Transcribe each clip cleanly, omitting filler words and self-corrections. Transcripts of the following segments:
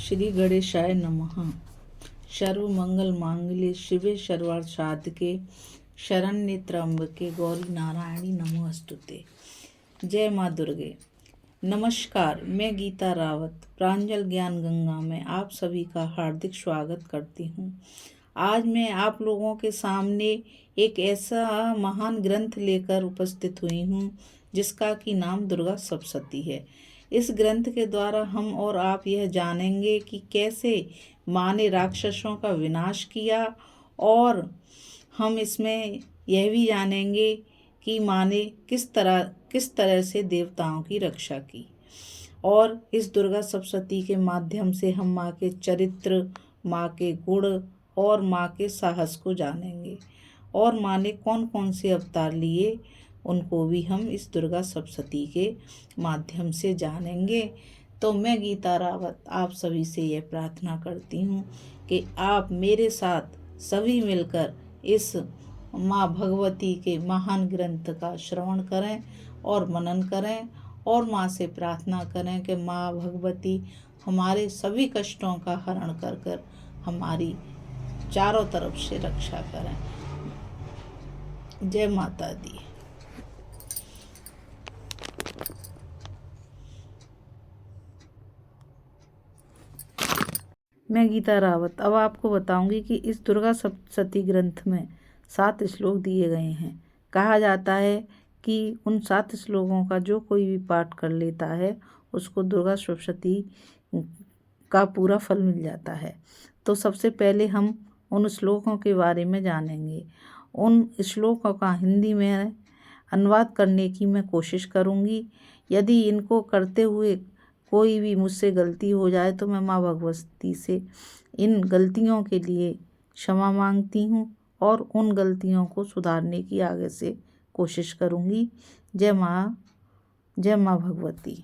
श्री गणेशाय नमः। सर्व मंगल मांगल्ये शिवे सर्वार्थ साधके शरण्ये त्र्यंबके गौरी नारायणी नमोस्तुते। जय माँ दुर्गे। नमस्कार, मैं गीता रावत प्रांजल ज्ञान गंगा में आप सभी का हार्दिक स्वागत करती हूँ। आज मैं आप लोगों के सामने एक ऐसा महान ग्रंथ लेकर उपस्थित हुई हूँ जिसका कि नाम दुर्गा सप्तशती है। इस ग्रंथ के द्वारा हम और आप यह जानेंगे कि कैसे माँ ने राक्षसों का विनाश किया, और हम इसमें यह भी जानेंगे कि माँ ने किस तरह से देवताओं की रक्षा की। और इस दुर्गा सप्तशती के माध्यम से हम माँ के चरित्र, माँ के गुण और माँ के साहस को जानेंगे, और माँ ने कौन कौन से अवतार लिए उनको भी हम इस दुर्गा सप्तशती के माध्यम से जानेंगे। तो मैं गीता रावत आप सभी से यह प्रार्थना करती हूँ कि आप मेरे साथ सभी मिलकर इस माँ भगवती के महान ग्रंथ का श्रवण करें और मनन करें, और माँ से प्रार्थना करें कि माँ भगवती हमारे सभी कष्टों का हरण कर कर हमारी चारों तरफ से रक्षा करें। जय माता दी। मैं गीता रावत अब आपको बताऊंगी कि इस दुर्गा सप्तशती ग्रंथ में 7 श्लोक दिए गए हैं। कहा जाता है कि उन 7 श्लोकों का जो कोई भी पाठ कर लेता है उसको दुर्गा सप्तशती का पूरा फल मिल जाता है। तो सबसे पहले हम उन श्लोकों के बारे में जानेंगे। उन श्लोकों का हिंदी में अनुवाद करने की मैं कोशिश करूंगी। यदि इनको करते हुए कोई भी मुझसे गलती हो जाए तो मैं माँ भगवती से इन गलतियों के लिए क्षमा मांगती हूँ और उन गलतियों को सुधारने की आगे से कोशिश करूँगी। जय माँ भगवती।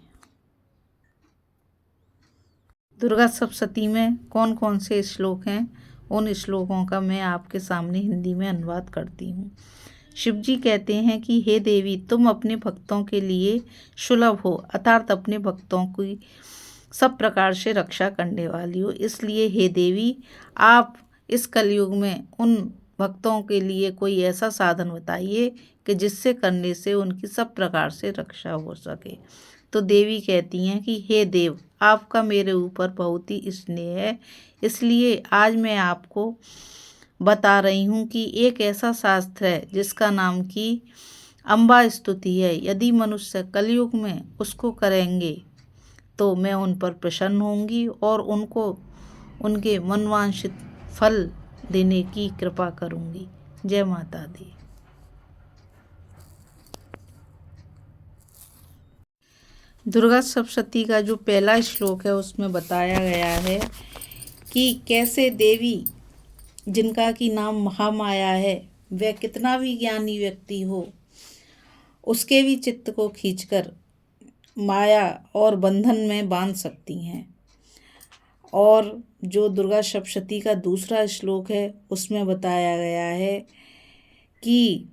दुर्गा सप्तशती में कौन कौन से श्लोक हैं, उन श्लोकों का मैं आपके सामने हिंदी में अनुवाद करती हूँ। शिवजी कहते हैं कि हे देवी, तुम अपने भक्तों के लिए सुलभ हो, अर्थात अपने भक्तों की सब प्रकार से रक्षा करने वाली हो। इसलिए हे देवी, आप इस कलयुग में उन भक्तों के लिए कोई ऐसा साधन बताइए कि जिससे करने से उनकी सब प्रकार से रक्षा हो सके। तो देवी कहती हैं कि हे देव, आपका मेरे ऊपर बहुत ही स्नेह है, इसलिए आज मैं आपको बता रही हूँ कि एक ऐसा शास्त्र है जिसका नाम की अम्बा स्तुति है। यदि मनुष्य कलयुग में उसको करेंगे तो मैं उन पर प्रसन्न होंगी और उनको उनके मनवांछित फल देने की कृपा करूँगी। जय माता दी। दुर्गा सप्तशती का जो पहला श्लोक है उसमें बताया गया है कि कैसे देवी, जिनका कि नाम महामाया है, वह कितना भी ज्ञानी व्यक्ति हो उसके भी चित्त को खींचकर माया और बंधन में बांध सकती हैं। और जो दुर्गा सप्तशती का दूसरा श्लोक है उसमें बताया गया है कि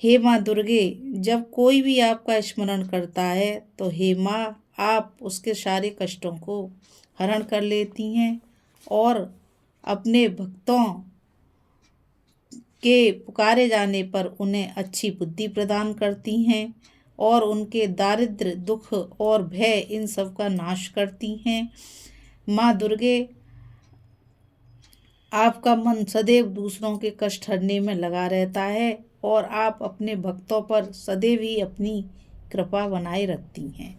हे माँ दुर्गे, जब कोई भी आपका स्मरण करता है तो हे माँ, आप उसके सारे कष्टों को हरण कर लेती हैं और अपने भक्तों के पुकारे जाने पर उन्हें अच्छी बुद्धि प्रदान करती हैं और उनके दारिद्र्य, दुख और भय इन सब का नाश करती हैं। माँ दुर्गे, आपका मन सदैव दूसरों के कष्ट हरने में लगा रहता है और आप अपने भक्तों पर सदैव ही अपनी कृपा बनाए रखती हैं।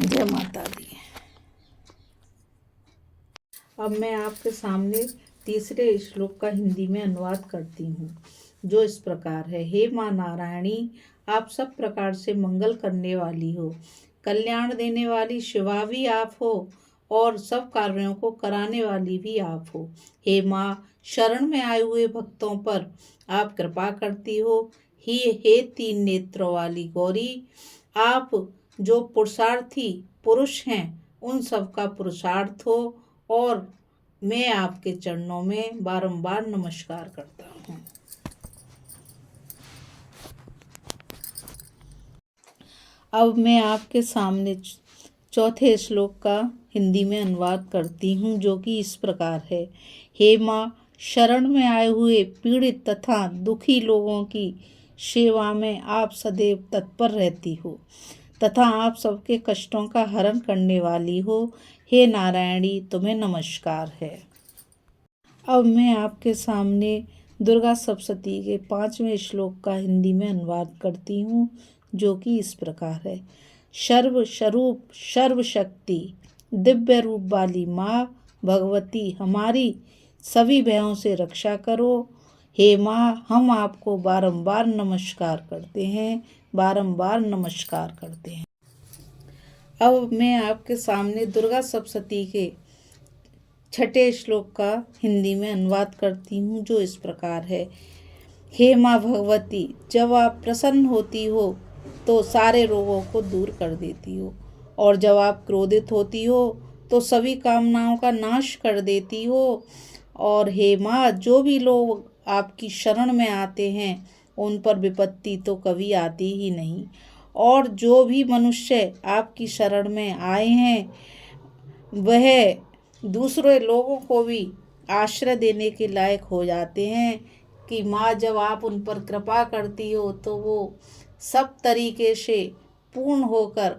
जय माता दी। अब मैं आपके सामने तीसरे श्लोक का हिंदी में अनुवाद करती हूँ, जो इस प्रकार है। हे माँ नारायणी, आप सब प्रकार से मंगल करने वाली हो, कल्याण देने वाली शिवा भी आप हो और सब कार्यों को कराने वाली भी आप हो। हे माँ, शरण में आए हुए भक्तों पर आप कृपा करती हो। हे 3 नेत्रों वाली गौरी, आप जो पुरुषार्थी पुरुष हैं उन सब का पुरुषार्थ हो, और मैं आपके चरणों में बारंबार नमस्कार करता हूँ। अब मैं आपके सामने चौथे श्लोक का हिंदी में अनुवाद करती हूँ, जो कि इस प्रकार है। हे माँ, शरण में आए हुए पीड़ित तथा दुखी लोगों की सेवा में आप सदैव तत्पर रहती हो तथा आप सबके कष्टों का हरण करने वाली हो। हे नारायणी, तुम्हें नमस्कार है। अब मैं आपके सामने दुर्गा सप्तशती के 5वें श्लोक का हिंदी में अनुवाद करती हूँ, जो कि इस प्रकार है। सर्व स्वरूप सर्वशक्ति दिव्य रूप वाली माँ भगवती, हमारी सभी भयों से रक्षा करो। हे माँ, हम आपको बारंबार नमस्कार करते हैं, बारंबार नमस्कार करते हैं। अब मैं आपके सामने दुर्गा सप्तशती के 6ठे श्लोक का हिंदी में अनुवाद करती हूँ, जो इस प्रकार है। हे माँ भगवती, जब आप प्रसन्न होती हो तो सारे रोगों को दूर कर देती हो, और जब आप क्रोधित होती हो तो सभी कामनाओं का नाश कर देती हो। और हे माँ, जो भी लोग आपकी शरण में आते हैं उन पर विपत्ति तो कभी आती ही नहीं, और जो भी मनुष्य आपकी शरण में आए हैं वह दूसरे लोगों को भी आश्रय देने के लायक हो जाते हैं कि माँ, जब आप उन पर कृपा करती हो तो वो सब तरीके से पूर्ण होकर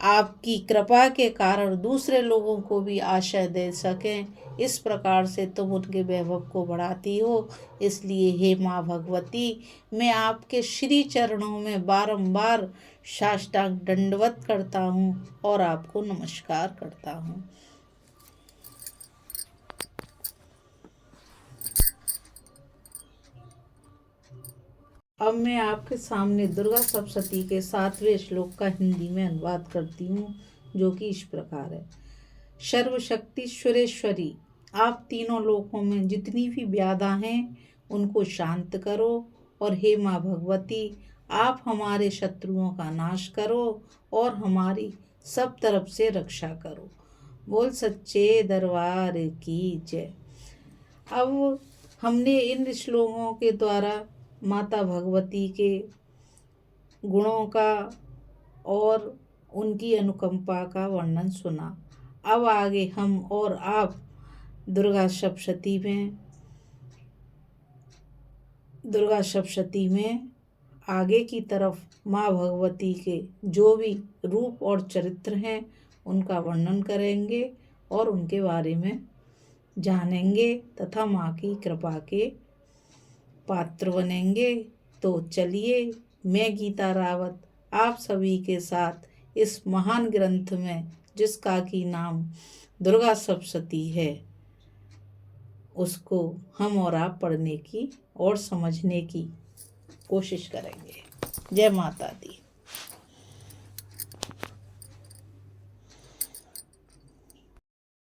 आपकी कृपा के कारण दूसरे लोगों को भी आश्रय दे सकें। इस प्रकार से तुम उनके वैभव को बढ़ाती हो। इसलिए हे माँ भगवती, मैं आपके श्री चरणों में बारंबार साष्टांग दंडवत करता हूँ और आपको नमस्कार करता हूँ। अब मैं आपके सामने दुर्गा सप्तशती के 7वें श्लोक का हिंदी में अनुवाद करती हूँ, जो कि इस प्रकार है। सर्वशक्तिश्वरेश्वरी, आप तीनों लोकों में जितनी भी व्याधा हैं उनको शांत करो, और हे माँ भगवती, आप हमारे शत्रुओं का नाश करो और हमारी सब तरफ से रक्षा करो। बोल सच्चे दरबार की जय। अब हमने इन श्लोकों के द्वारा माता भगवती के गुणों का और उनकी अनुकंपा का वर्णन सुना। अब आगे हम और आप दुर्गा सप्तशती में आगे की तरफ माँ भगवती के जो भी रूप और चरित्र हैं उनका वर्णन करेंगे और उनके बारे में जानेंगे तथा माँ की कृपा के पात्र बनेंगे। तो चलिए, मैं गीता रावत आप सभी के साथ इस महान ग्रंथ में, जिसका कि नाम दुर्गा सप्तशती है, उसको हम और आप पढ़ने की और समझने की कोशिश करेंगे। जय माता दी।